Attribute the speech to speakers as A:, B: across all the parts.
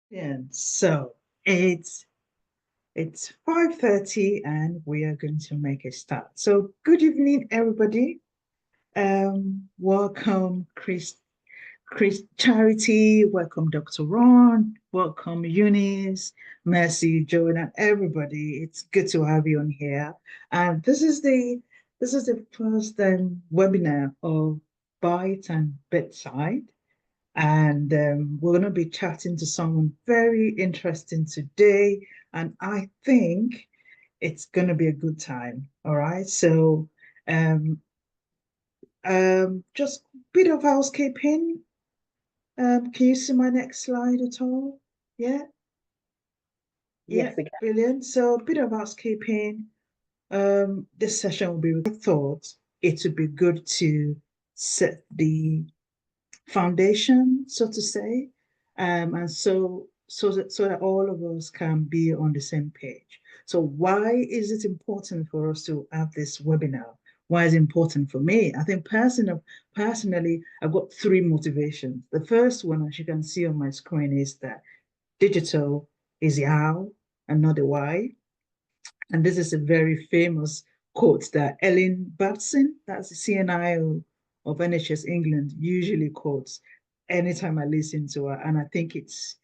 A: Yeah, so it's 5:30 and we are going to make a start. So good evening, everybody. Welcome, Chris Charity. Welcome, Dr. Ron. Welcome, Eunice, Mercy, Joan, and everybody. It's good to have you on here. And this is the first webinar of Bytes and Bedside. And we're going to be chatting to someone very interesting today. And I think it's going to be a good time. All right. So, um, just a bit of housekeeping. Can you see my next slide at all? Yeah. Yeah.
B: Yes, we can.
A: Brilliant. So, a bit of housekeeping. This session will be, I thought it would be good to set the foundation, so to say, and so that all of us can be on the same page. So why is it important for us to have this webinar? Why is it important for me? I think personally, I've got three motivations. The first one, as you can see on my screen, is that digital is the how and not the why. And this is a very famous quote that Ellen Batson, that's the CNIO of NHS England, usually quotes anytime I listen to her. And I think it's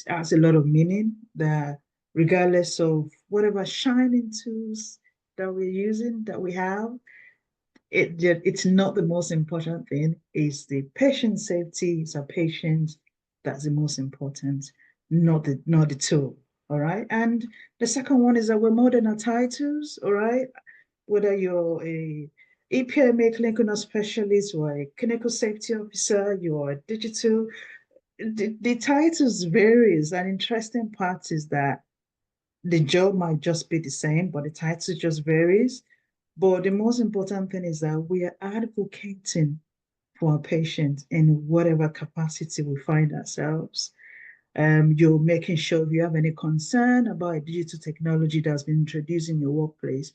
A: has a lot of meaning that regardless of whatever shining tools that we're using, that we have, it's not the most important thing. It's the patient safety, it's our patients that's the most important, not the tool. All right. And the second one is that we're more than our titles, all right? Whether you're a EPMA clinical nurse specialist or a clinical safety officer, you're a digital, the titles varies. An interesting part is that the job might just be the same, but the title just varies. But the most important thing is that we are advocating for our patients in whatever capacity we find ourselves. You're making sure if you have any concern about digital technology that's been introduced in your workplace,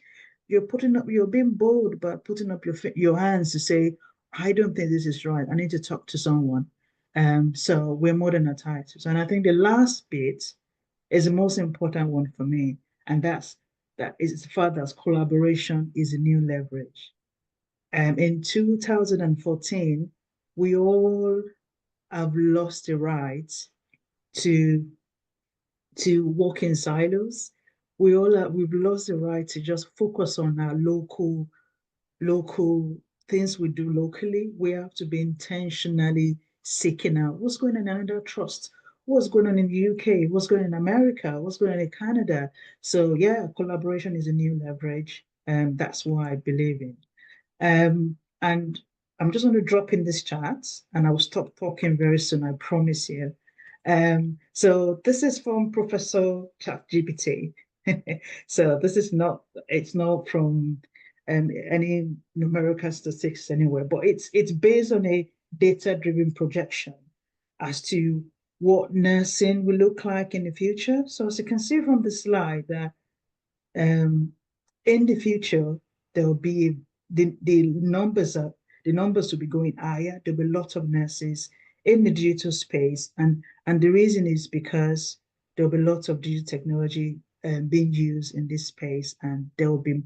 A: you're being bold about putting up your hands to say, I don't think this is right. I need to talk to someone. So we're more than a titles. And I think the last bit is the most important one for me, and that is the fact that collaboration is a new leverage. In 2014, we all have lost the right to work in silos. We've lost the right to just focus on our local things we do locally. We have to be intentionally seeking out what's going on in another trust, what's going on in the UK, what's going on in America, what's going on in Canada. So yeah, collaboration is a new leverage. That's what I believe in. And I'm just going to drop in this chat and I'll stop talking very soon, I promise you. So this is from Professor ChatGPT. So this is not, it's not from any numerical statistics anywhere, but it's based on a data-driven projection as to what nursing will look like in the future. So as you can see from the slide that um, in the future, there'll be the numbers will be going higher. There'll be a lot of nurses in the digital space, and the reason is because there'll be lots of digital technology being used in this space, and there will be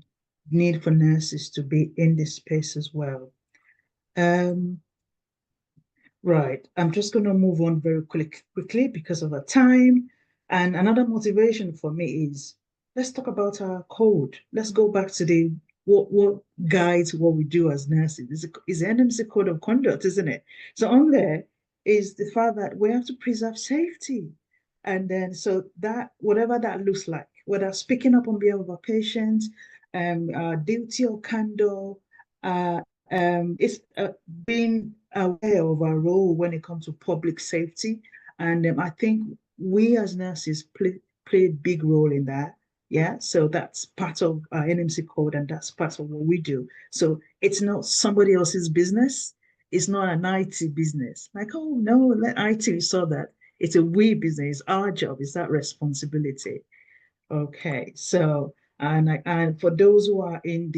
A: need for nurses to be in this space as well. Um, right, I'm just going to move on very quickly because of the time. And another motivation for me is let's talk about our code. Let's go back to the what guides what we do as nurses. It's the NMC code of conduct, isn't it? So on there is the fact that we have to preserve safety. And then so that whatever that looks like, whether speaking up on behalf of our patients, duty or candor, uh, it's being aware of our role when it comes to public safety. And I think we as nurses play a big role in that. Yeah, so that's part of our NMC code and that's part of what we do. So it's not somebody else's business. It's not an IT business. Like, oh no, let IT sort that. It's a we business. It's our job. It's that responsibility. Okay, so and um, for those who are in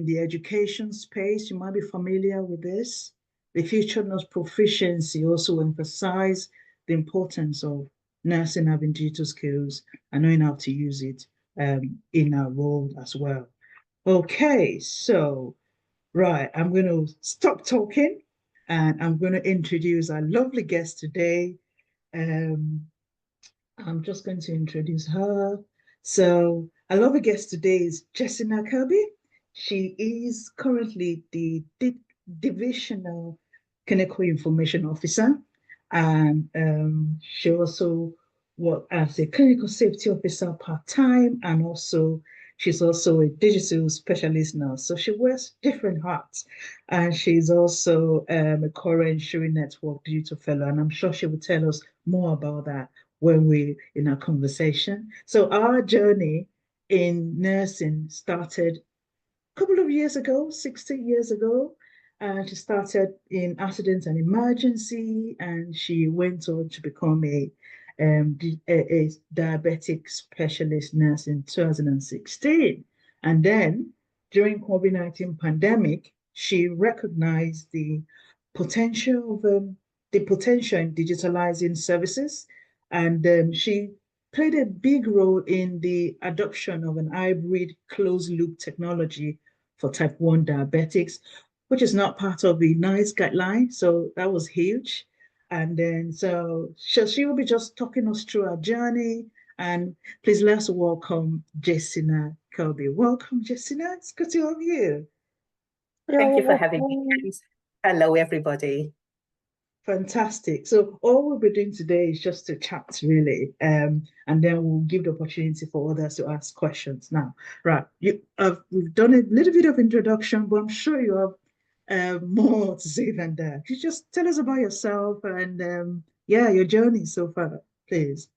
A: the education space, you might be familiar with this. the future nurse proficiency also emphasize the importance of nursing having digital skills and knowing how to use it in our role as well. Okay, so right, I'm going to stop talking and I'm going to introduce our lovely guest today. Um, I'm just going to introduce her. So, our lovely guest today is Jessica Kirby. She is currently the Divisional Clinical Information Officer, and she also works as a clinical safety officer part-time, and also she's also a digital specialist now. So she wears different hats, and she's also a current Sharing Network Digital Fellow, and I'm sure she will tell us more about that when we in our conversation. So our journey in nursing started a couple of years ago, 60 years ago. She started in accidents and emergency, and she went on to become a diabetic specialist nurse in 2016. And then during COVID-19 pandemic, she recognized potential of the potential in digitalizing services, and she played a big role in the adoption of an hybrid closed-loop technology for type 1 diabetics, which is not part of the NICE guideline. So that was huge. And then, so she will be just talking us through our journey. And please let's welcome Jessica Kirby. Welcome, Jessica. It's good to have you.
B: Thank you for having me. Hello, everybody.
A: Fantastic. So all we'll be doing today is just to chat, really, and then we'll give the opportunity for others to ask questions. Now, right, we've done a little bit of introduction, but I'm sure you have more to say than that. Could you just tell us about yourself and yeah, your journey so far, please?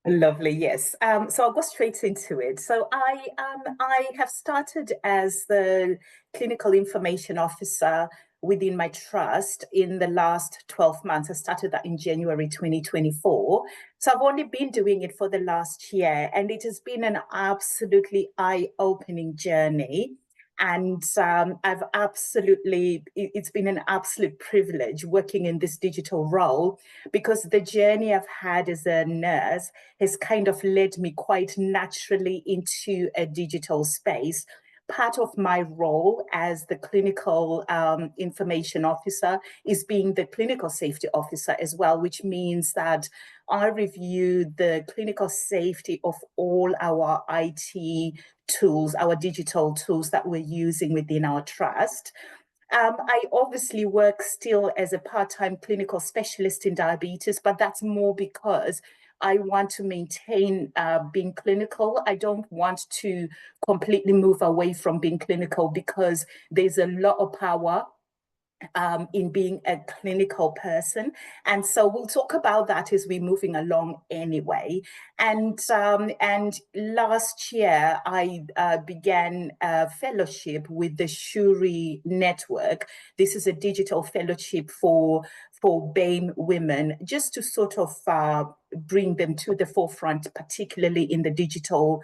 B: Lovely, yes. So I'll go straight into it. So I have started as the clinical information officer within my trust in the last 12 months. I started that in January 2024. So I've only been doing it for the last year, and it has been an absolutely eye-opening journey. And it's been an absolute privilege working in this digital role, because the journey I've had as a nurse has kind of led me quite naturally into a digital space. Part of my role as the clinical information officer is being the clinical safety officer as well, which means that I review the clinical safety of all our IT tools, our digital tools that we're using within our trust. I obviously work still as a part-time clinical specialist in diabetes, but that's more because I want to maintain being clinical. I don't want to completely move away from being clinical, because there's a lot of power in being a clinical person. And so we'll talk about that as we're moving along anyway. And last year, I began a fellowship with the Shuri Network. This is a digital fellowship for BAME women, just to sort of bring them to the forefront, particularly in the digital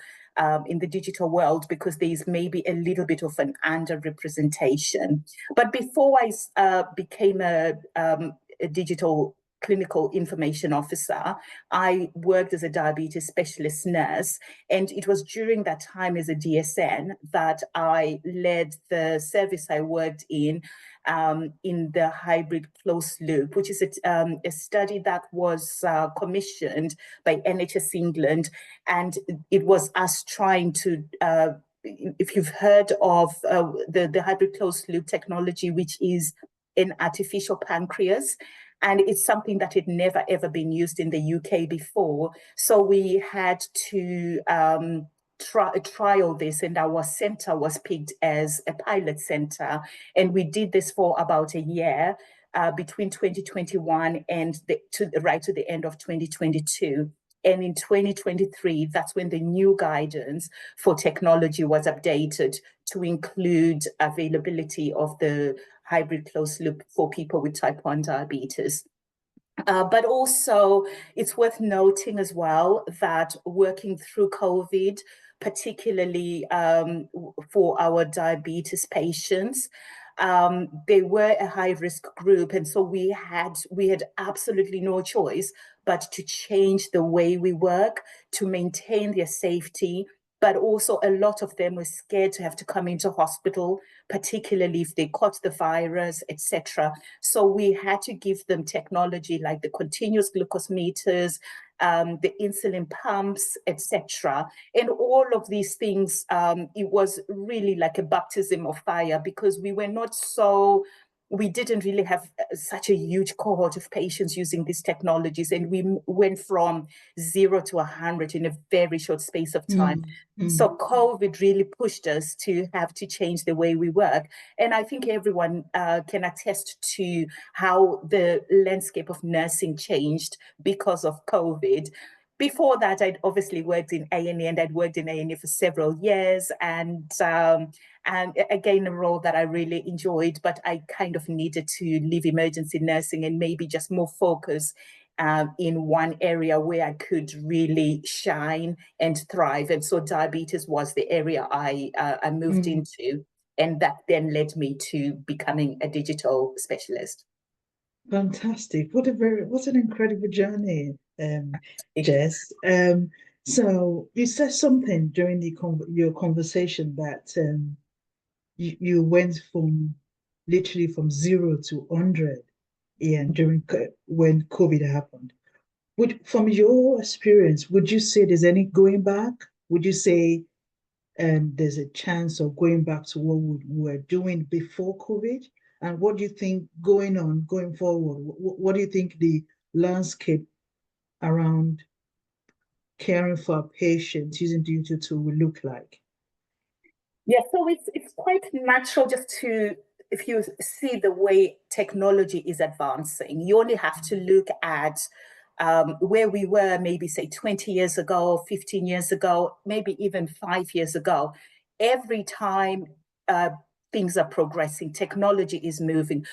B: world, because there's maybe a little bit of an underrepresentation. But before I became a digital clinical information officer, I worked as a diabetes specialist nurse. And it was during that time as a DSN that I led the service I worked in the hybrid closed loop, which is a study that was commissioned by NHS England. And it was us trying to if you've heard of the hybrid closed loop technology, which is an artificial pancreas, and it's something that had never ever been used in the UK before. So we had to trial this, and our center was picked as a pilot center, and we did this for about a year between 2021 and right to the end of 2022. And in 2023, that's when the new guidance for technology was updated to include availability of the hybrid closed loop for people with type 1 diabetes. But also, it's worth noting as well that working through COVID, particularly for our diabetes patients, They were a high risk group, and so we had absolutely no choice but to change the way we work to maintain their safety. But also, a lot of them were scared to have to come into hospital, particularly if they caught the virus, etc. So we had to give them technology like the continuous glucose meters, the insulin pumps, etc. And all of these things, it was really like a baptism of fire, because we didn't really have such a huge cohort of patients using these technologies, and we went from 0 to 100 in a very short space of time. So COVID really pushed us to have to change the way we work. And I think everyone can attest to how the landscape of nursing changed because of COVID. Before that, I'd obviously worked in A&E, and I'd worked in A&E for several years, and again, a role that I really enjoyed, but I kind of needed to leave emergency nursing and maybe just more focus in one area where I could really shine and thrive. And so diabetes was the area I moved into, and that then led me to becoming a digital specialist.
A: Fantastic. What an incredible journey, Jess. So you said something during your conversation that you went from literally from 0 to 100, yeah, when COVID happened. From your experience, would you say there's any going back? Would you say there's a chance of going back to what we were doing before COVID? And what do you think going forward? What do you think the landscape around caring for our patients using digital tool will look like?
B: Yeah, so it's quite natural just to, if you see the way technology is advancing, you only have to look at where we were maybe say 20 years ago, 15 years ago, maybe even 5 years ago. Every time things are progressing, technology is moving.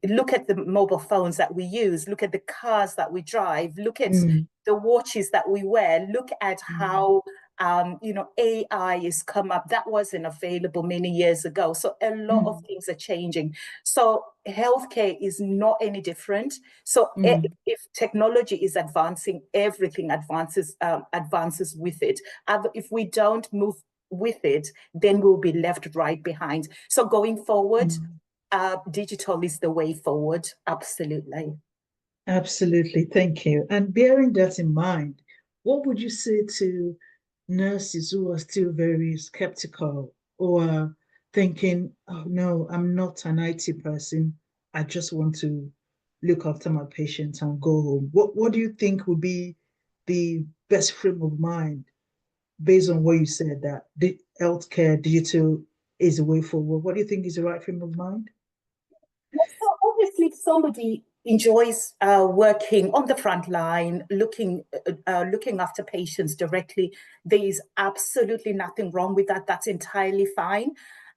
B: Look at the mobile phones that we use, look at the cars that we drive, look at the watches that we wear, look at how AI has come up. That wasn't available many years ago. So a lot of things are changing. So healthcare is not any different. So if technology is advancing, everything advances with it. If we don't move with it, then we'll be left right behind. So going forward, digital is the way forward. Absolutely.
A: Absolutely. Thank you. And bearing that in mind, what would you say to nurses who are still very skeptical or thinking, oh no, I'm not an IT person. I just want to look after my patients and go home. What do you think would be the best frame of mind based on what you said that the healthcare digital is the way forward? What do you think is the right frame of mind?
B: So obviously, if somebody enjoys working on the front line, looking after patients directly, there is absolutely nothing wrong with that. That's entirely fine.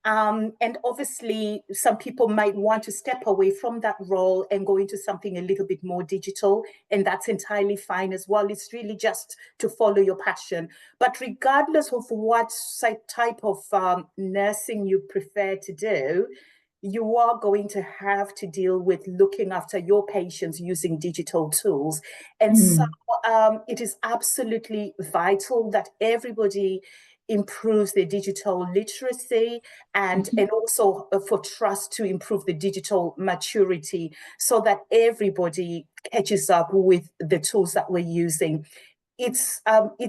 B: And obviously, some people might want to step away from that role and go into something a little bit more digital, and that's entirely fine as well. It's really just to follow your passion. But regardless of what type of nursing you prefer to do, you are going to have to deal with looking after your patients using digital tools. And so it is absolutely vital that everybody improves their digital literacy and also for trust to improve the digital maturity so that everybody catches up with the tools that we're using. It's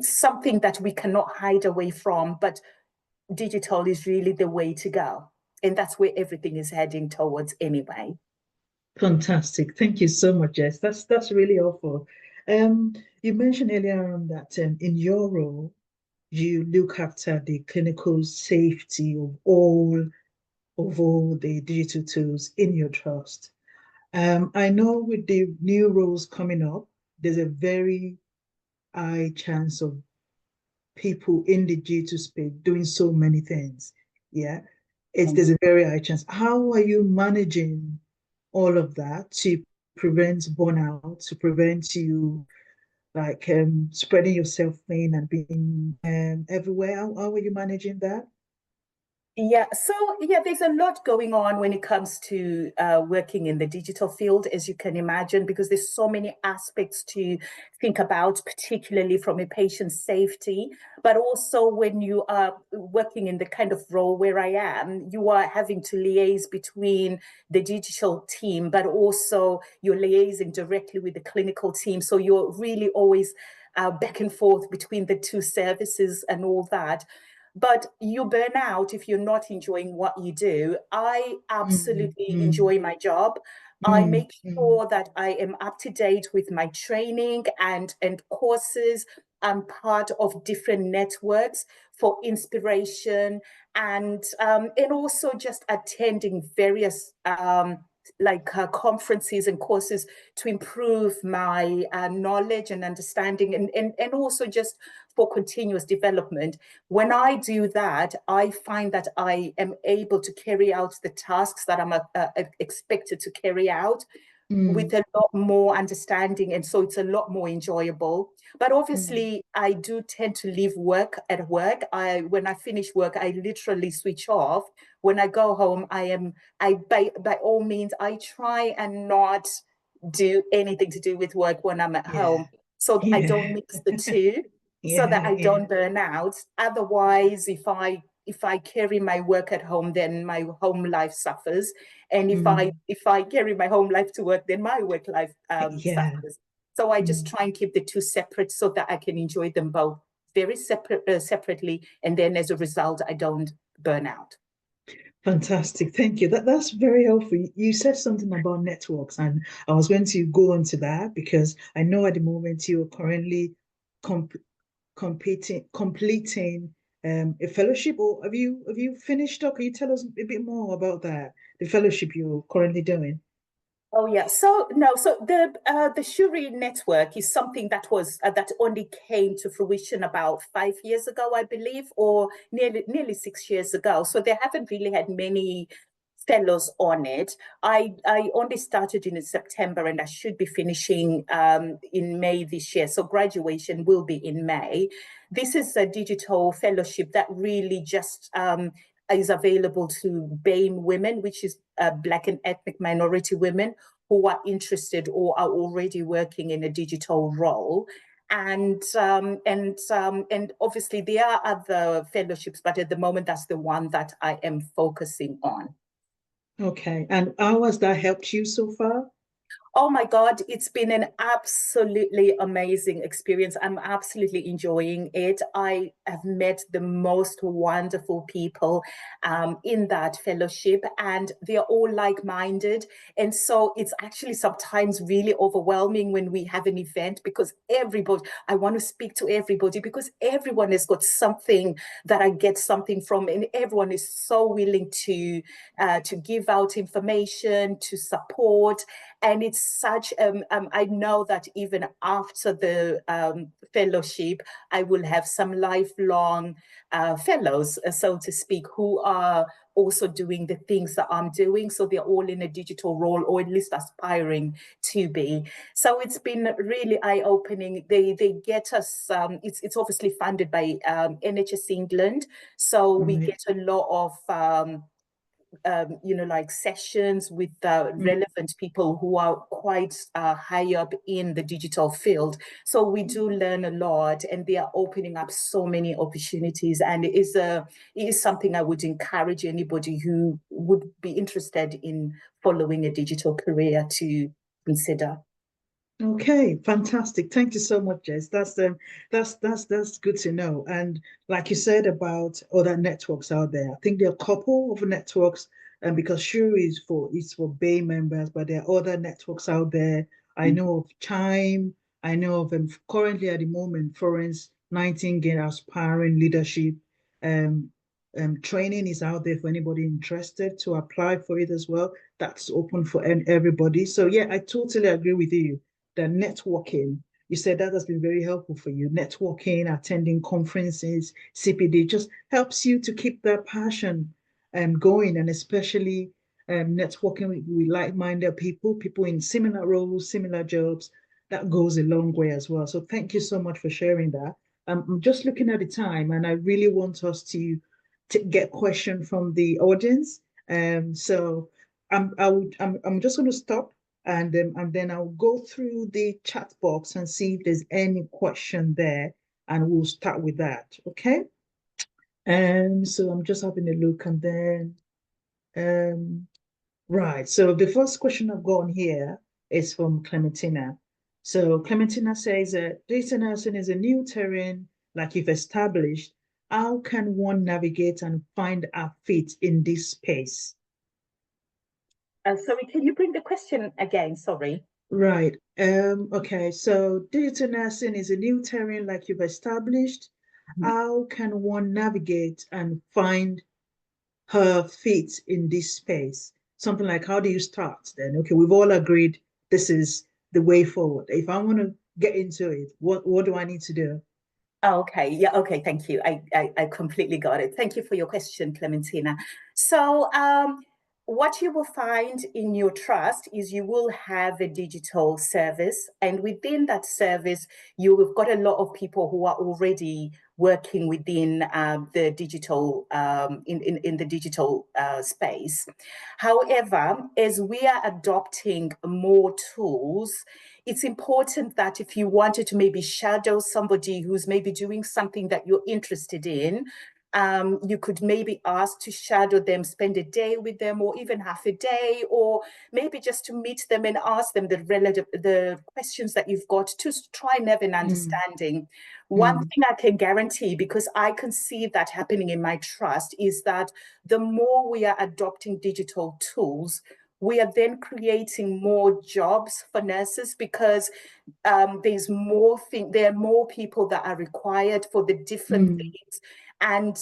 B: something that we cannot hide away from, but digital is really the way to go. And that's where everything is heading towards anyway.
A: Fantastic. Thank you so much, Jess. That's really helpful. You mentioned earlier on that in your role, you look after the clinical safety of all the digital tools in your trust. I know with the new rules coming up, there's a very high chance of people in the digital space doing so many things. Yeah, there's a very high chance. How are you managing all of that to prevent burnout, to prevent you like spreading yourself thin and being everywhere? How are you managing that?
B: Yeah, so yeah, there's a lot going on when it comes to working in the digital field, as you can imagine, because there's so many aspects to think about, particularly from a patient safety, but also when you are working in the kind of role where I am, you are having to liaise between the digital team, but also you're liaising directly with the clinical team. So you're really always back and forth between the two services and all that, but you burn out if you're not enjoying what you do. I
A: Mm,
B: absolutely
A: mm,
B: enjoy my job. I
A: mm,
B: make
A: mm.
B: sure that I am up to date with my training and courses. I'm part of different networks for inspiration and also just attending various conferences and courses to improve my knowledge and understanding and also just for continuous development. When I do that, I find that I am able to carry out the tasks that I'm expected to carry out
A: Mm,
B: with a lot more understanding. And so it's a lot more enjoyable. But
A: mm.
B: obviously, I do tend to leave work at work. When I finish work, I literally switch off. When I go home, by all means, I try and not do anything to do with work when I'm at
A: Yeah,
B: home. So I don't
A: yeah,
B: mix the two so that
A: yeah,
B: I
A: yeah.
B: don't burn out. Otherwise, if I carry my work at home, then my home life suffers. And
A: Mm,
B: if I carry my home life to work, then my work life
A: yeah.
B: suffers. So I just
A: Mm.
B: try and keep the two separate so that I can enjoy them both very separately. And then as a result, I don't burn out.
A: Fantastic. Thank you. That's very helpful. You said something about networks, and I was going to go on to that because I know at the moment you're currently comp completing a fellowship, or have you finished up? Can you tell us a bit more about that? The fellowship you're currently doing.
B: Oh yeah. So no. So the Shuri network is something that only came to fruition about 5 years ago, I believe, or nearly 6 years ago. So they haven't really had many fellows on it. I only started in September, and I should be finishing in May this year. So graduation will be in May. This is a digital fellowship that really just is available to BAME women, which is Black and ethnic minority women who are interested or are already working in a digital role. And obviously there are other fellowships, but at the moment that's the one that I am focusing on.
A: Okay. And how has that helped you so far?
B: Oh my God, it's been an absolutely amazing experience. I'm absolutely enjoying it. I have met the most wonderful people in that fellowship, and they're all like minded. And so it's actually sometimes really overwhelming when we have an event because I want to speak to everybody because everyone has got something that I get something from, and everyone is so willing to give out information, to support. And it's such I know that even after the fellowship I will have some lifelong fellows, so to speak, who are also doing the things that I'm doing, so they're all in a digital role or at least aspiring to be. So it's been really eye-opening. They get us it's obviously funded by NHS England, so we
A: Right.
B: get a lot of like sessions with
A: Mm.
B: relevant people who are quite high up in the digital field. So we do learn a lot, and they are opening up so many opportunities. And it is something I would encourage anybody who would be interested in following a digital career to consider.
A: Okay, fantastic. Thank you so much, Jess. That's good to know. And like you said about other networks out there, I think there are a couple of networks, and because sure is for Bay members, but there are other networks out there. I know of Chime. I know of currently at the moment, Florence Nightingale Aspiring Leadership. Um, Training is out there for anybody interested to apply for it as well. That's open for everybody. So yeah, I totally agree with you. The networking, you said that has been very helpful for you. Networking, attending conferences, CPD just helps you to keep that passion going, and especially networking with like-minded people, people in similar roles, similar jobs. That goes a long way as well. So thank you so much for sharing that. I'm just looking at the time, and I really want us get question from the audience. So I'm just going to stop and then I'll go through the chat box and see if there's any question there, and we'll start with that. Okay. So I'm just having a look, and then right. So the first question I've got on here is from Clementina. So Clementina says data nursing is a new terrain, like you've established. How can one navigate and find our fit in this space?
B: Sorry, can you bring the question again? Sorry.
A: Right. Okay. So digital nursing is a new terrain, like you've established. How can one navigate and find her fit in this space? Something like, how do you start then? Okay, we've all agreed this is the way forward. If I want to get into it, what do I need to do?
B: Okay, yeah, okay, thank you. I completely got it. Thank you for your question, Clementina. So what you will find in your trust is you will have a digital service, and within that service, you've got a lot of people who are already working within the digital in the digital space. However, as we are adopting more tools, it's important that if you wanted to maybe shadow somebody who's maybe doing something that you're interested in, you could maybe ask to shadow them, spend a day with them, or even half a day, or maybe just to meet them and ask them the questions that you've got to try and have an understanding. One thing I can guarantee, because I can see that happening in my trust, is that the more we are adopting digital tools, we are then creating more jobs for nurses, because there are more people that are required for the different things. And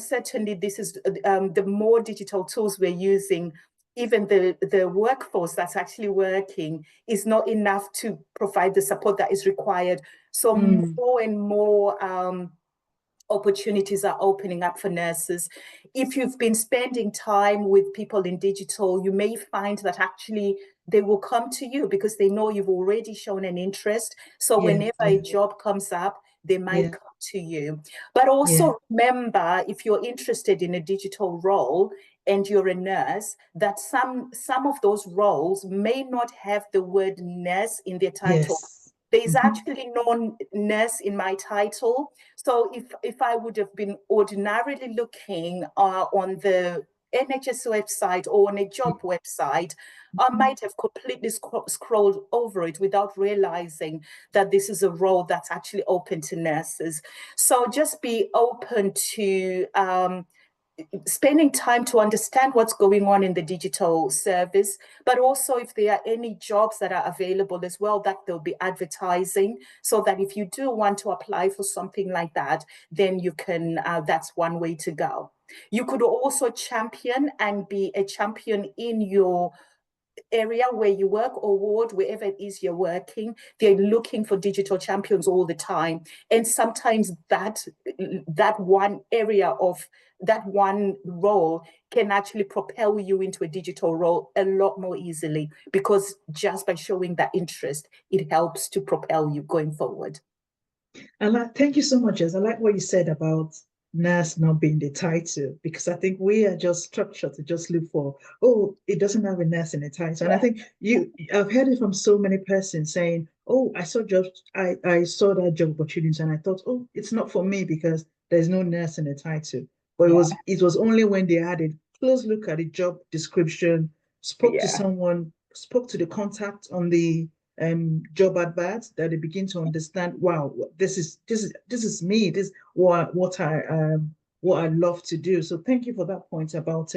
B: certainly this is the more digital tools we're using, even the workforce that's actually working is not enough to provide the support that is required. So more and more opportunities are opening up for nurses. If you've been spending time with people in digital, you may find that actually they will come to you because they know you've already shown an interest. So whenever a job comes up, they might come to you. But also remember, if you're interested in a digital role and you're a nurse, that some of those roles may not have the word nurse in their title. There's actually no nurse in my title. So if I would have been ordinarily looking on the NHS website or on a job website, I might have completely scrolled over it without realizing that this is a role that's actually open to nurses. So just be open to spending time to understand what's going on in the digital service, but also if there are any jobs that are available as well, that they'll be advertising, so that if you do want to apply for something like that, then you can, that's one way to go. You could also champion and be a champion in your area where you work, or ward, wherever it is you're working. They're looking for digital champions all the time. And sometimes that one area of that one role can actually propel you into a digital role a lot more easily, because just by showing that interest, it helps to propel you going forward.
A: Thank you so much, Jess. I like what you said about nurse not being the title, because I think we are just structured to just look for, oh, it doesn't have a nurse in the title. And I think I've heard it from so many persons saying, oh, I saw that job opportunity and I thought, oh, it's not for me because there's no nurse in the title. But it was only when they had a close look at the job description, spoke to someone, spoke to the contact on the job adverts, that they begin to understand, wow, this is me, this what I love to do. So thank you for that point about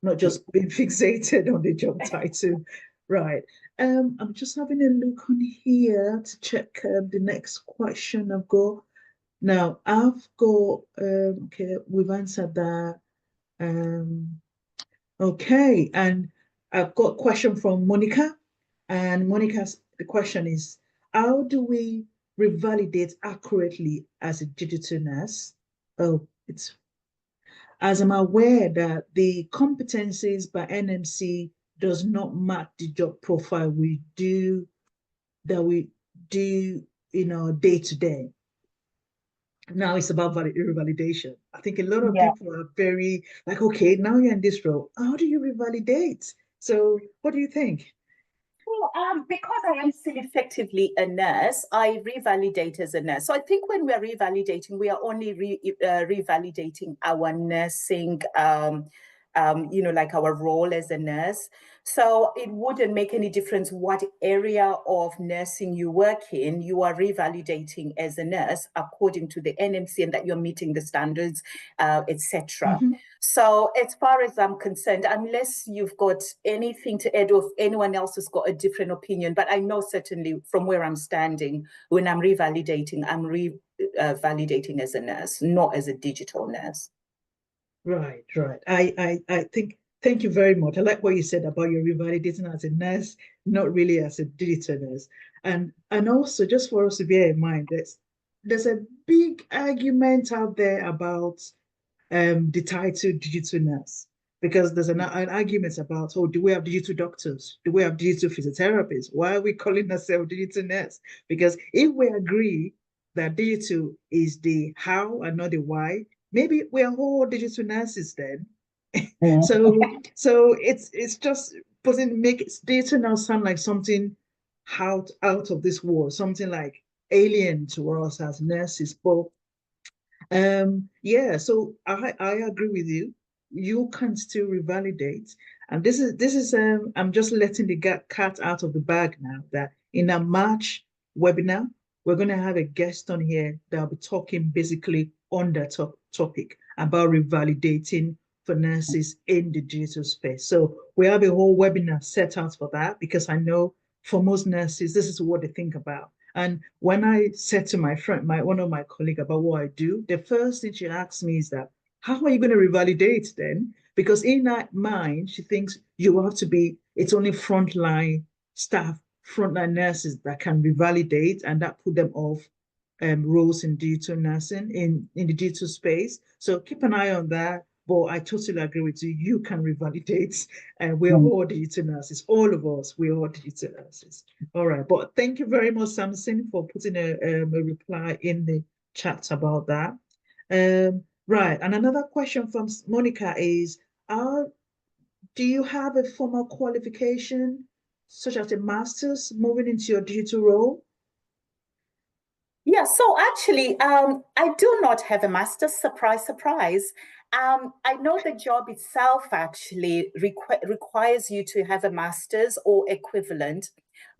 A: not just being fixated on the job title. Right. I'm just having a look on here to check the next question I've got. Now I've got okay, we've answered that. Okay, and I've got a question from Monica. And the question is, how do we revalidate accurately as a digital nurse? Oh, it's as I'm aware that the competencies by NMC does not match the job profile we do in our day to day. Now it's about revalidation. I think a lot of
B: Yeah.
A: people are very like, okay, now you're in this role. How do you revalidate? So what do you think?
B: Well, because I am still effectively a nurse, I revalidate as a nurse. So I think when we are revalidating, we are only revalidating our nursing, like our role as a nurse. So it wouldn't make any difference what area of nursing you work in. You are revalidating as a nurse according to the NMC and that you're meeting the standards, etc.
A: Mhm.
B: So, as far as I'm concerned, unless you've got anything to add or if anyone else has got a different opinion, but I know certainly from where I'm standing, when I'm revalidating, I'm revalidating as a nurse, not as a digital nurse.
A: Right, right. I think, thank you very much. I like what you said about your revalidating as a nurse, not really as a digital nurse. And also just for us to bear in mind, there's a big argument out there about the title digital nurse because there's an argument about, oh, do we have digital doctors? Do we have digital physiotherapists? Why are we calling ourselves digital nurse? Because if we agree that digital is the how and not the why, maybe we are all digital nurses then. So it's just doesn't make digital now sound like something out of this world, something like alien to us as nurses. But yeah, so I agree with you. You can still revalidate. And this is I'm just letting the cat out of the bag now that in a March webinar, we're gonna have a guest on here that'll be talking basically on that topic about revalidating for nurses in the digital space. So we have a whole webinar set out for that because I know for most nurses, this is what they think about. And when I said to my friend, one of my colleague about what I do, the first thing she asked me is that, how are you going to revalidate then? Because in that mind, she thinks you have to be, it's only frontline staff, frontline nurses that can revalidate and that put them off roles in digital nursing in the digital space. So keep an eye on that. But I totally agree with you. You can revalidate, and we're all digital nurses. All of us, we're all digital nurses. All right. But thank you very much, Samson, for putting a reply in the chat about that. Right. And another question from Monica is, uh, do you have a formal qualification, such as a master's, moving into your digital role?
B: Yeah, so actually, I do not have a master's. Surprise, surprise. I know the job itself actually requires you to have a master's or equivalent,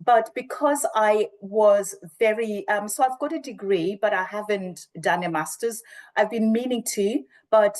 B: but because I was so I've got a degree, but I haven't done a master's. I've been meaning to, but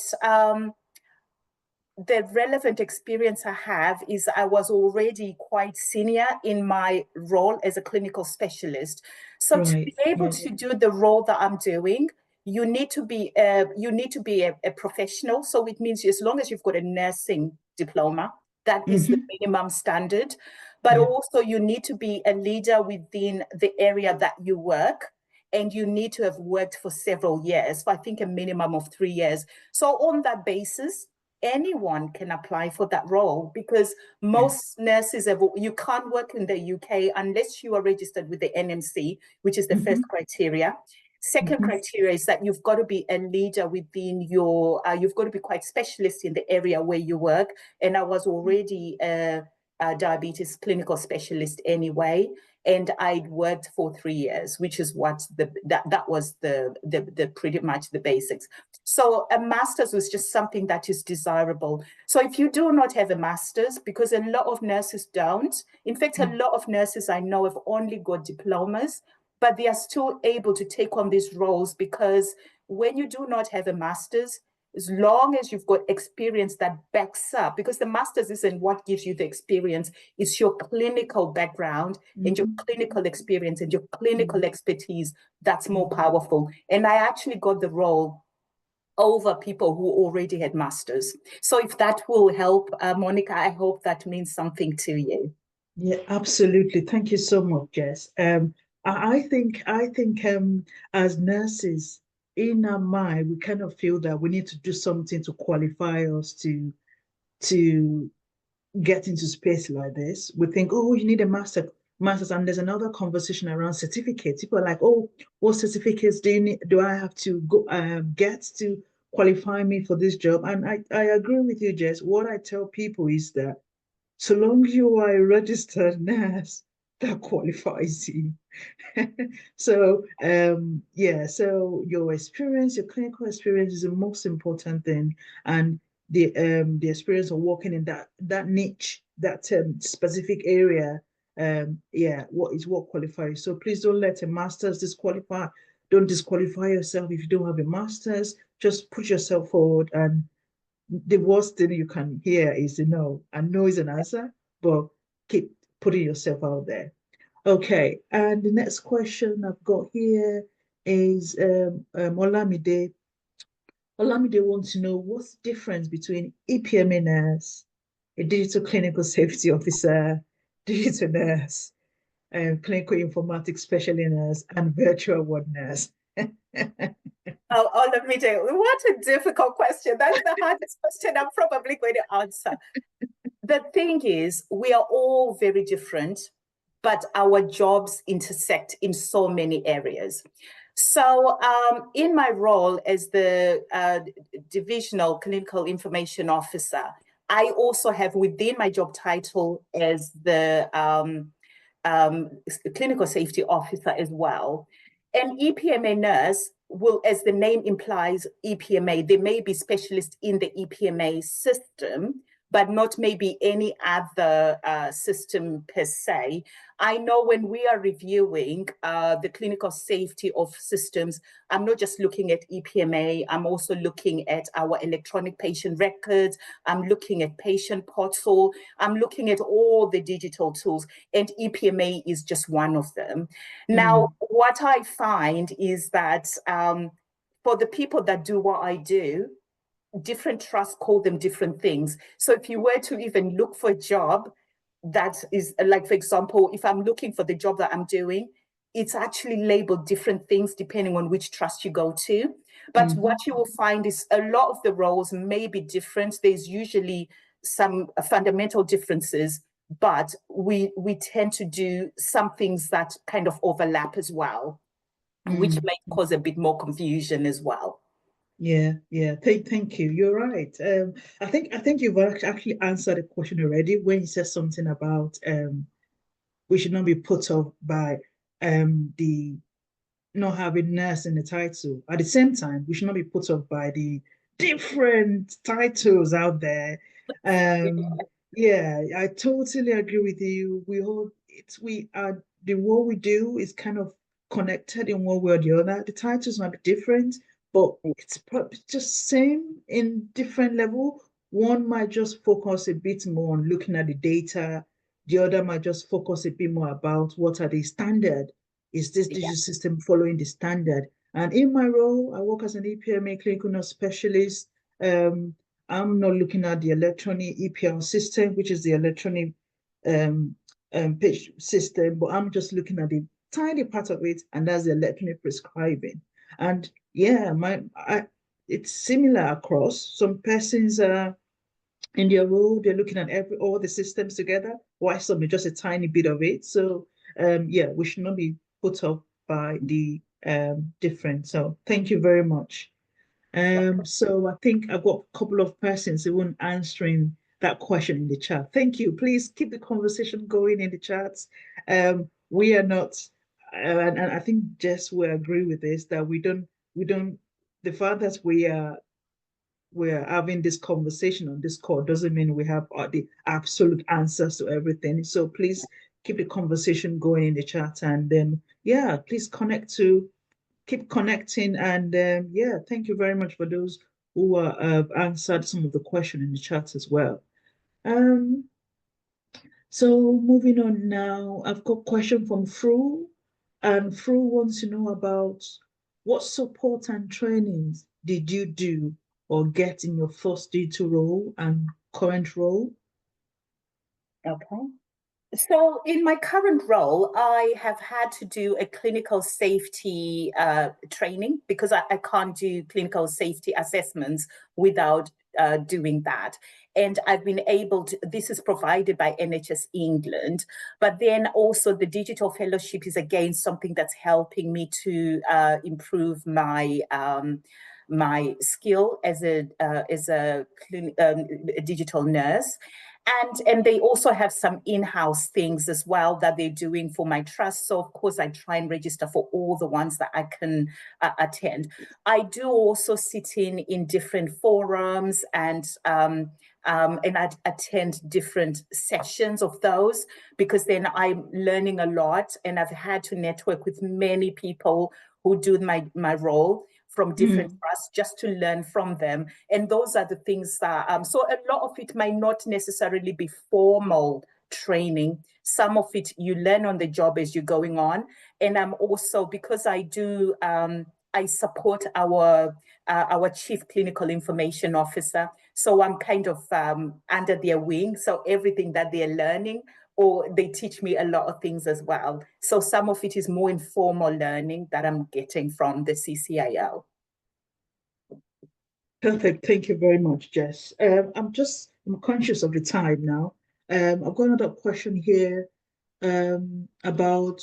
B: the relevant experience I have is I was already quite senior in my role as a clinical specialist. So to be
A: Right.
B: able
A: Yeah.
B: to do the role that I'm doing, you need to be a professional. So it means as long as you've got a nursing diploma, that is the
A: Mm-hmm.
B: minimum standard. But
A: Yeah.
B: also you need to be a leader within the area that you work. And you need to have worked for several years, for I think a minimum of 3 years. So on that basis, anyone can apply for that role because
A: Yeah.
B: most nurses have, you can't work in the UK unless you are registered with the NMC, which is the first
A: Mm-hmm.
B: criteria. Second
A: Mm-hmm.
B: criteria is that you've got to be a leader within you've got to be quite specialist in the area where you work. And I was already a diabetes clinical specialist anyway. And I'd worked for 3 years, which is what that was the pretty much the basics. So a master's was just something that is desirable. So if you do not have a master's, because a lot of nurses don't, in fact, a lot of nurses I know have only got diplomas, but they are still able to take on these roles because when you do not have a master's, as long as you've got experience that backs up, because the master's isn't what gives you the experience, it's your clinical background and your
A: Mm-hmm.
B: clinical experience and your
A: Mm-hmm.
B: clinical expertise that's more powerful. And I actually got the role over people who already had masters. So if that will help, Monica, I hope that means something to you.
A: Yeah, absolutely. Thank you so much, Jess. I think as nurses, in our mind, we kind of feel that we need to do something to qualify us to get into space like this. We think, oh, you need a master. masters, and there's another conversation around certificates. People are like, oh, what certificates do you need, do I have to go get to qualify me for this job? And I agree with you, Jess. What I tell people is that so long as you are a registered nurse, that qualifies you. So yeah, so your experience, your clinical experience is the most important thing, and the experience of working in that niche, that specific area, yeah, what qualifies. So please don't let a master's disqualify. Don't disqualify yourself if you don't have a master's. Just put yourself forward, and the worst thing you can hear is a no, and no is an answer, but keep putting yourself out there. Okay, and the next question I've got here is Olamide. Olamide wants to know what's the difference between EPMA nurse, a digital clinical safety officer, digital nurse, clinical informatics specialist nurse, and virtual ward nurse.
B: Oh, Olamide, what a difficult question. That's the hardest question I'm probably going to answer. The thing is, we are all very different, but our jobs intersect in so many areas. So in my role as the divisional clinical information officer, I also have within my job title as the clinical safety officer as well. An EPMA nurse will, as the name implies, EPMA, they may be specialists in the EPMA system, but not maybe any other system per se. I know when we are reviewing the clinical safety of systems, I'm not just looking at EPMA, I'm also looking at our electronic patient records, I'm looking at patient portal, I'm looking at all the digital tools, and EPMA is just one of them. Now, what I find is that for the people that do what I do, different trusts call them different things. So if you were to even look for a job that is like, for example, if I'm looking for the job that I'm doing, it's actually labeled different things depending on which trust you go to. But what you will find is a lot of the roles may be different. There's usually some fundamental differences, but we tend to do some things that kind of overlap as well, which may cause a bit more confusion as well.
A: Yeah, yeah. Thank you. You're right. I think you've actually answered the question already when you said something about we should not be put off by the not having nurse in the title. At the same time, we should not be put off by the different titles out there. Yeah, I totally agree with you. We are the what we do is kind of connected in one way or the other. The titles might be different, but it's probably just same in different level. One might just focus a bit more on looking at the data. The other might just focus a bit more about what are the standard. Is this digital system following the standard? And in my role, I work as an EPMA clinical nurse specialist. I'm not looking at the electronic EPR system, which is the electronic page system, but I'm just looking at the tiny part of it, and that's the electronic prescribing. And yeah, it's similar across. Some persons are in their role, they're looking at all the systems together, while some are just a tiny bit of it. So yeah, we should not be put off by the difference. So thank you very much. So I think I've got a couple of persons who weren't answering that question in the chat. Thank you. Please keep the conversation going in the chats. We are not, and I think Jess will agree with this, that we don't, the fact that we're having this conversation on this call doesn't mean we have the absolute answers to everything. So please keep the conversation going in the chat, and then yeah, please keep connecting. And yeah, thank you very much for those who have answered some of the question in the chat as well. So moving on now, I've got a question from Fru, and Fru wants to know about what support and trainings did you do or get in your first digital role and current role?
B: Okay. So in my current role, I have had to do a clinical safety training because I can't do clinical safety assessments without doing that. And I've been able to, this is provided by NHS England, but then also the digital fellowship is again something that's helping me to improve my my skill as a digital nurse. And they also have some in-house things as well that they're doing for my trust. So of course I try and register for all the ones that I can attend. I do also sit in different forums and I attend different sessions of those, because then I'm learning a lot, and I've had to network with many people who do my role from different trusts, just to learn from them. And those are the things that, so a lot of it might not necessarily be formal training. Some of it you learn on the job as you're going on. And I'm also, because I do, I support our chief clinical information officer. So I'm kind of under their wing. So everything that they're learning, or they teach me a lot of things as well. So some of it is more informal learning that I'm getting from the CCIL.
A: Perfect. Thank you very much, Jess. I'm conscious of the time now. I've got another question here about,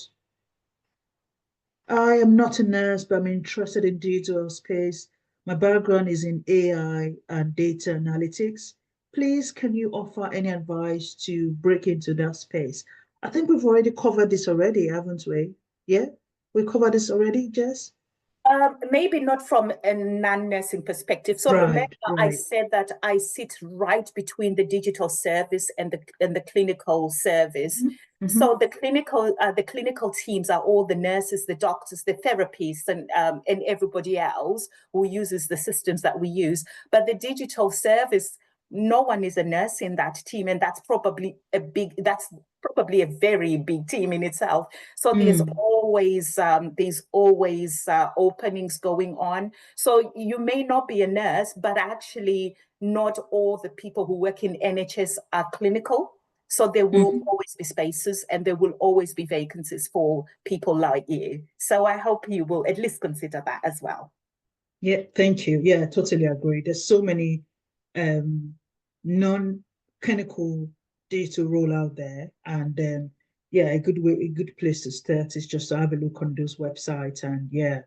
A: I am not a nurse, but I'm interested in digital space. My background is in AI and data analytics. Please, can you offer any advice to break into that space? I think we've already covered this already, haven't we? Yeah, we covered this already, Jess?
B: Maybe not from a non-nursing perspective. So remember, I said that I sit right between the digital service and the clinical service. So the clinical teams are all the nurses, the doctors, the therapists, and everybody else who uses the systems that we use. But the digital service, no one is a nurse in that team, and that's probably a very big team in itself. So there's always openings going on. So you may not be a nurse, but actually not all the people who work in NHS are clinical. So there will always be spaces, and there will always be vacancies for people like you. So I hope you will at least consider that as well.
A: Yeah, thank you. Yeah, I totally agree. There's so many non-clinical data roll out there, and yeah, a good place to start is just to have a look on those websites. And yeah,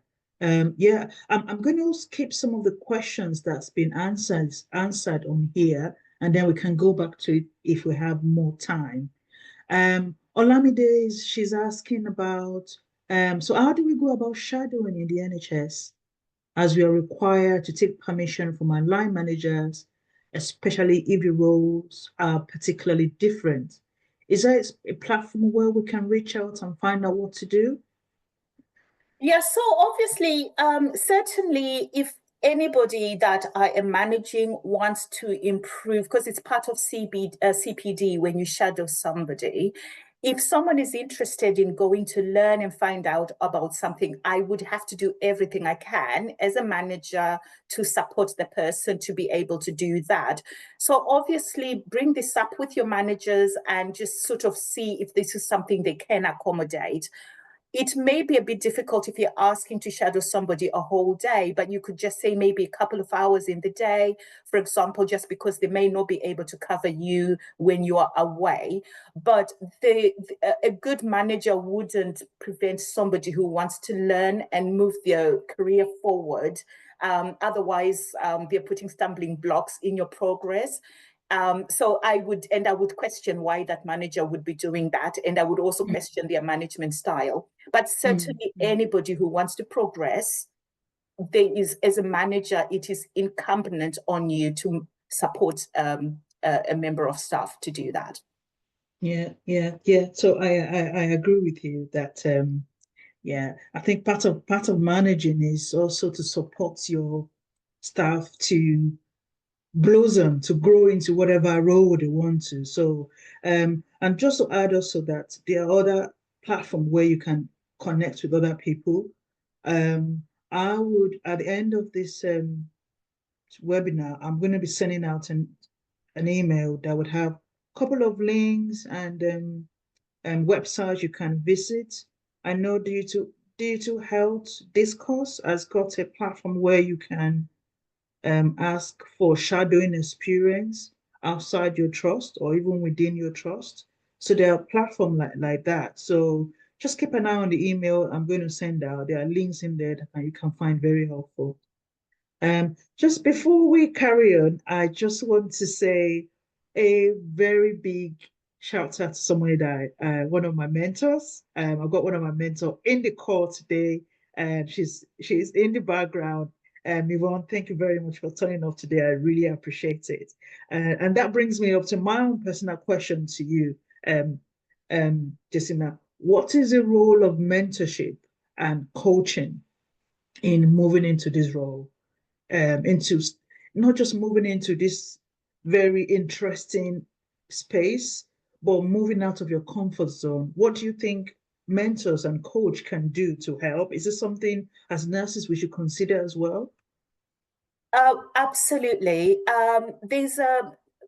A: I'm going to skip some of the questions that's been answered on here, and then we can go back to it if we have more time. Olamide, she's asking about, so how do we go about shadowing in the NHS, as we are required to take permission from our line managers, especially if the roles are particularly different? Is there a platform where we can reach out and find out what to do?
B: Yeah, so obviously, certainly if anybody that I am managing wants to improve, because it's part of CPD when you shadow somebody, if someone is interested in going to learn and find out about something, I would have to do everything I can as a manager to support the person to be able to do that. So obviously bring this up with your managers and just sort of see if this is something they can accommodate. It may be a bit difficult if you're asking to shadow somebody a whole day, but you could just say maybe a couple of hours in the day, for example, just because they may not be able to cover you when you are away. But a good manager wouldn't prevent somebody who wants to learn and move their career forward. Otherwise, they're putting stumbling blocks in your progress. So I would question why that manager would be doing that. And I would also question their management style. But certainly anybody who wants to progress, there is, as a manager, it is incumbent on you to support a member of staff to do that.
A: Yeah. So I agree with you that yeah, I think part of managing is also to support your staff to blossom, to grow into whatever role they want to. So and just to add also that there are other platforms where you can connect with other people. I would, at the end of this webinar, I'm going to be sending out an email that would have a couple of links and websites you can visit. I know Digital Health Discourse has got a platform where you can ask for shadowing experience. outside your trust or even within your trust. So there are platforms like that. So just keep an eye on the email I'm going to send out. There are links in there that you can find very helpful. Just before we carry on, I just want to say a very big shout out to somebody that one of my mentors. I've got one of my mentors in the call today, and she's in the background. Yvonne, thank you very much for turning up today. I really appreciate it. And that brings me up to my own personal question to you, Jessina. What is the role of mentorship and coaching in moving into this role? Into not just moving into this very interesting space, but moving out of your comfort zone. What do you think mentors and coach can do to help? Is this something as nurses we should consider as well?
B: Absolutely.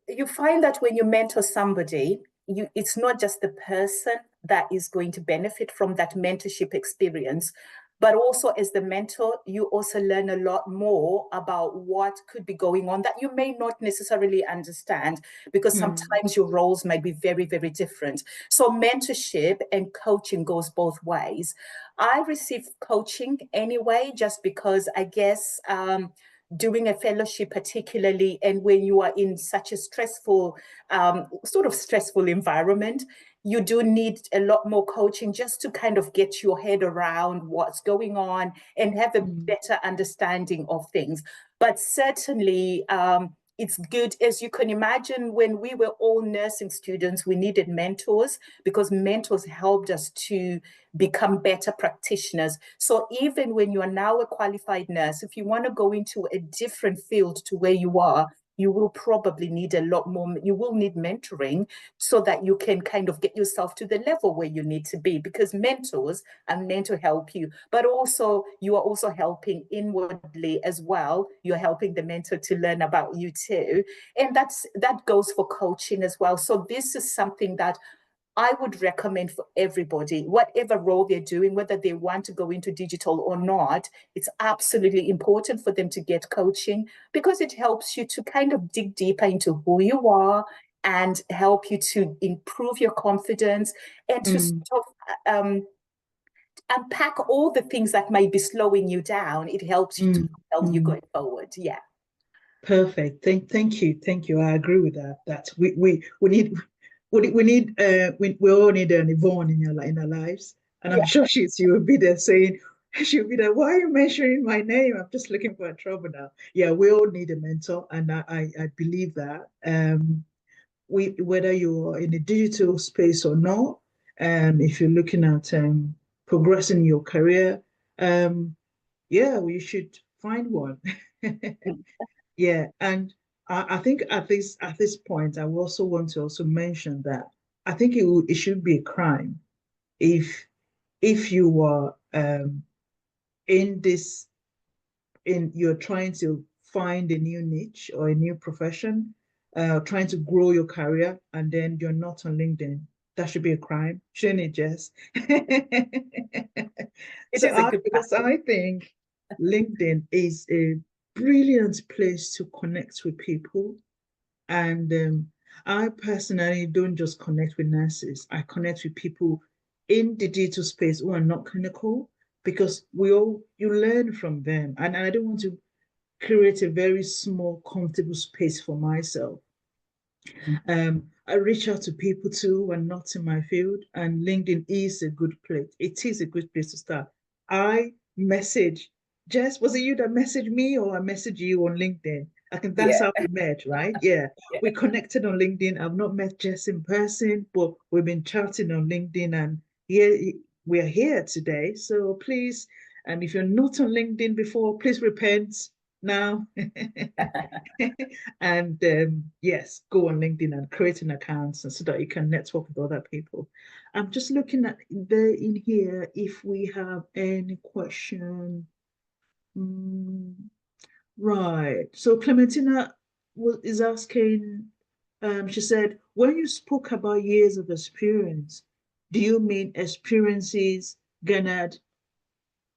B: You find that when you mentor somebody, it's not just the person that is going to benefit from that mentorship experience, but also as the mentor, you also learn a lot more about what could be going on that you may not necessarily understand, because sometimes your roles might be very, very different. So mentorship and coaching goes both ways. I receive coaching anyway, just because I guess doing a fellowship particularly, and when you are in such a stressful sort of stressful environment, you do need a lot more coaching just to kind of get your head around what's going on and have a better understanding of things. But certainly it's good, as you can imagine, when we were all nursing students, we needed mentors, because mentors helped us to become better practitioners. So even when you are now a qualified nurse, if you want to go into a different field to where you are, you will probably need a lot more, you will need mentoring so that you can kind of get yourself to the level where you need to be, because mentors are meant to help you, but also you are also helping inwardly as well. You're helping the mentor to learn about you too. And that goes for coaching as well. So this is something that I would recommend for everybody, whatever role they're doing, whether they want to go into digital or not. It's absolutely important for them to get coaching, because it helps you to kind of dig deeper into who you are and help you to improve your confidence and to sort of unpack all the things that might be slowing you down. It helps you to propel you going forward. Yeah.
A: Perfect. Thank you. Thank you. I agree with that. That we need we all need an Yvonne in our lives. And I'm
B: Yeah.
A: sure she will be there saying, she'll be there, why are you mentioning my name? I'm just looking for a trouble now. Yeah, we all need a mentor, and I believe that. Whether you're in the digital space or not, if you're looking at progressing your career, yeah, we should find one. Yeah, and I think at this point, I also want to also mention that I think it should be a crime if you are in this you're trying to find a new niche or a new profession, trying to grow your career, and then you're not on LinkedIn. That should be a crime, shouldn't it, Jess?
B: It
A: So
B: is a good
A: because
B: practice.
A: I think LinkedIn is a brilliant place to connect with people. And I personally don't just connect with nurses, I connect with people in the digital space who are not clinical, because you learn from them. And I don't want to create a very small, comfortable space for myself. I reach out to people too who are not in my field, and LinkedIn is a good place. It is a good place to start. I message Jess, was it you that messaged me, or I messaged you on LinkedIn? I think that's
B: Yeah.
A: how we met, right? Yeah.
B: Yeah.
A: We connected on LinkedIn. I've not met Jess in person, but we've been chatting on LinkedIn, and here we're here today. So please, if you're not on LinkedIn before, please repent now. And yes, go on LinkedIn and create an account so that you can network with other people. I'm just looking at there in here if we have any question. Mm, right. So Clementina is asking, she said, when you spoke about years of experience, do you mean experiences garnered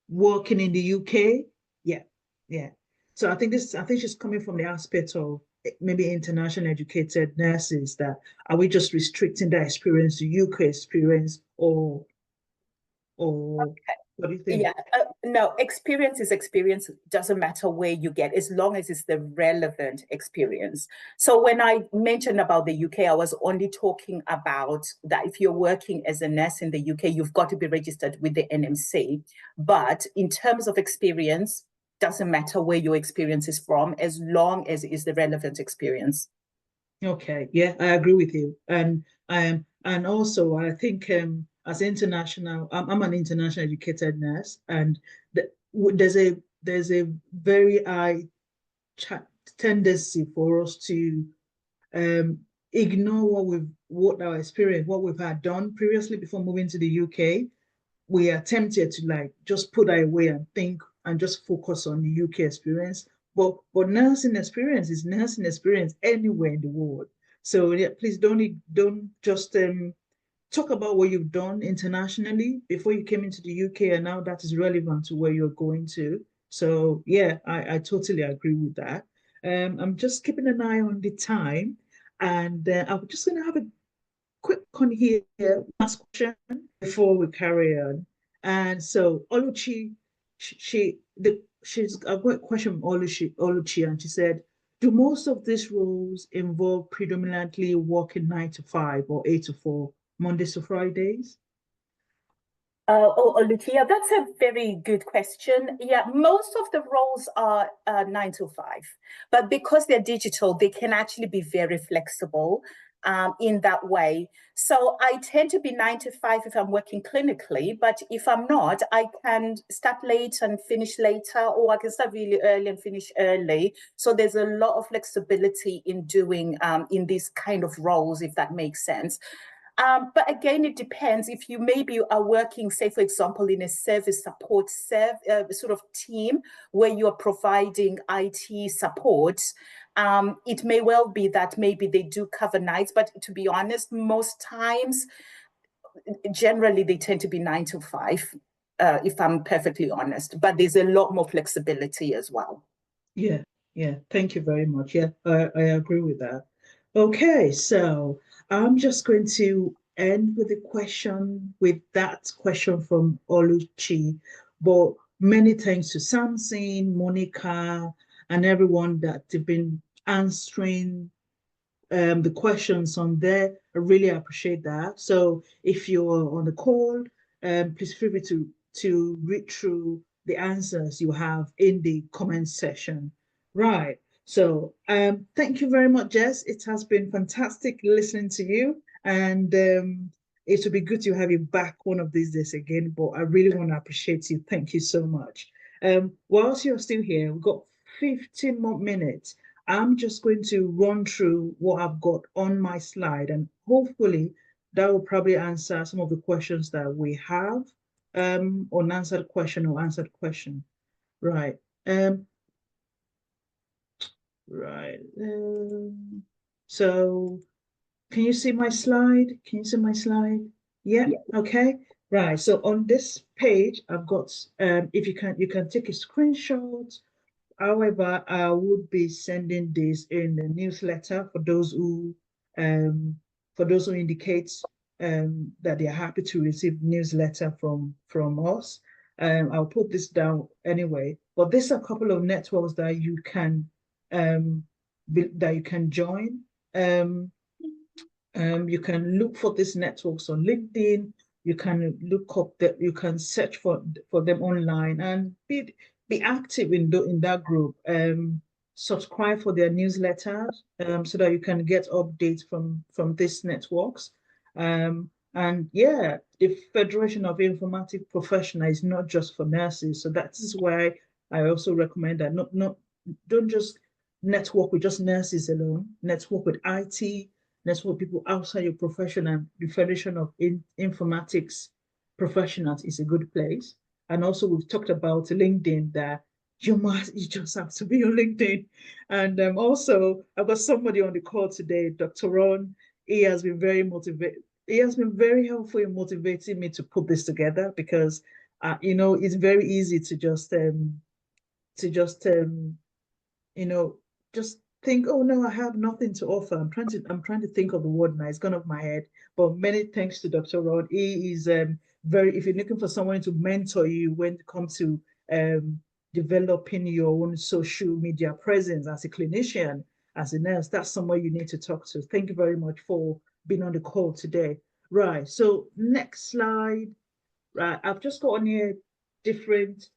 A: working in the UK? Yeah, yeah. So I think she's coming from the aspect of maybe international educated nurses, that are we just restricting that experience to UK experience, or what do you think?
B: Yeah, no, experience is experience. Doesn't matter where you get, as long as it's the relevant experience. So when I mentioned about the UK, I was only talking about that if you're working as a nurse in the UK, you've got to be registered with the NMC. But in terms of experience, doesn't matter where your experience is from, as long as it is the relevant experience.
A: Okay, yeah, I agree with you. And also I think as international, I'm an international educated nurse, and there's a very high tendency for us to um ignore what our experience, what we've had done previously before moving to the UK. We are tempted to like just put that away and think and just focus on the UK experience. But nursing experience is nursing experience anywhere in the world. So yeah, please don't just talk about what you've done internationally before you came into the UK, and now that is relevant to where you're going to. So yeah, I totally agree with that. I'm just keeping an eye on the time, and I'm just going to have a quick one here, last question before we carry on. And so Oluchi, she's I've got a question from Oluchi, and she said, do most of these roles involve predominantly working 9 to 5 or 8 to 4, Mondays to Fridays?
B: Lucia, that's a very good question. Yeah, most of the roles are 9 to 5, but because they're digital, they can actually be very flexible in that way. So I tend to be 9 to 5 if I'm working clinically, but if I'm not, I can start late and finish later, or I can start really early and finish early. So there's a lot of flexibility in doing in these kind of roles, if that makes sense. But again, it depends. If you maybe are working, say, for example, in a service support sort of team where you are providing IT support, it may well be that maybe they do cover nights. But to be honest, most times, generally, they tend to be 9 to 5, if I'm perfectly honest. But there's a lot more flexibility as well.
A: Yeah, yeah. Thank you very much. Yeah, I agree with that. Okay, so I'm just going to end with a question, with that question from Oluchi. But many thanks to Samson, Monica, and everyone that have been answering the questions on there. I really appreciate that. So if you're on the call, please feel free to read through the answers you have in the comment section. Right. So thank you very much, Jess. It has been fantastic listening to you, and it would be good to have you back one of these days again. But I really want to appreciate you. Thank you so much. Whilst you're still here, we've got 15 more minutes. I'm just going to run through what I've got on my slide, and hopefully that will probably answer some of the questions that we have, unanswered question or answered question. Right. Right. So can you see my slide? Can you see my slide? Yeah. Okay. Right. So on this page, I've got, if you can take a screenshot. However, I would be sending this in the newsletter for those who indicate that they are happy to receive newsletter from us. I'll put this down anyway. But there's a couple of networks that you can join. You can look for these networks on LinkedIn. You can look up that you can search for them online and be active in that group. Subscribe for their newsletters so that you can get updates from these networks. And yeah, the Federation of Informatic Professionals is not just for nurses. So that is why I also recommend that don't just network with just nurses alone. Network with IT, network with people outside your profession, and the Federation of Informatics Professionals is a good place. And also we've talked about LinkedIn, that you just have to be on LinkedIn. And also I've got somebody on the call today, Dr. Ron. He has been very motivated. He has been very helpful in motivating me to put this together, because it's very easy to just you know just think, oh no, I have nothing to offer. I'm trying to think of the word now. It's gone off my head. But many thanks to Dr. Rod. He is very, if you're looking for someone to mentor you when it comes to developing your own social media presence as a clinician, as a nurse, that's someone you need to talk to. Thank you very much for being on the call today. Right. So next slide. Right. I've just got on here different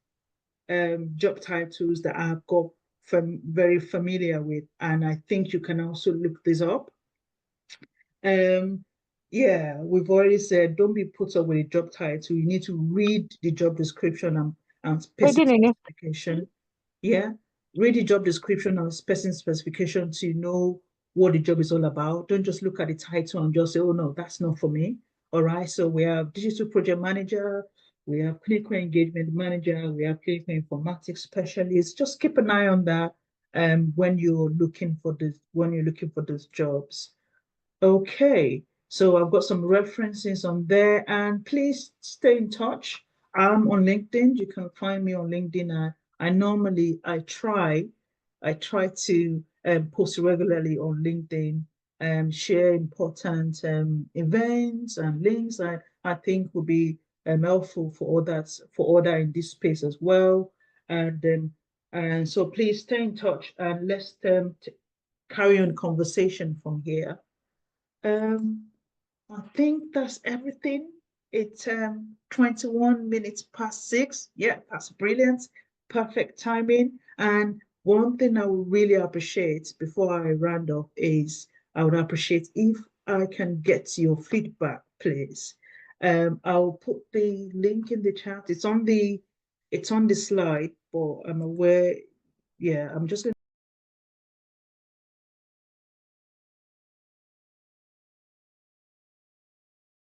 A: job titles that I've got very familiar with, and I think you can also look this up. Yeah, we've already said don't be put up with a job title. You need to read the job description and specification. Yeah, read the job description and specification to know what the job is all about. Don't just look at the title and just say, oh no, that's not for me. All right, so we have digital project manager, we have clinical engagement manager, we have clinical informatics specialist. Just keep an eye on that when you're looking for those jobs. Okay, so I've got some references on there, and please stay in touch. I'm on LinkedIn. You can find me on LinkedIn. I try to post regularly on LinkedIn, share important events and links that I think will be helpful for others, in this space as well. And so please stay in touch, and let's carry on conversation from here. I think that's everything. It's 21 minutes past 6. Yeah, that's brilliant. Perfect timing. And one thing I would really appreciate before I round up is I would appreciate if I can get your feedback, please. I'll put the link in the chat. It's on the slide, but I'm aware, yeah, I'm just going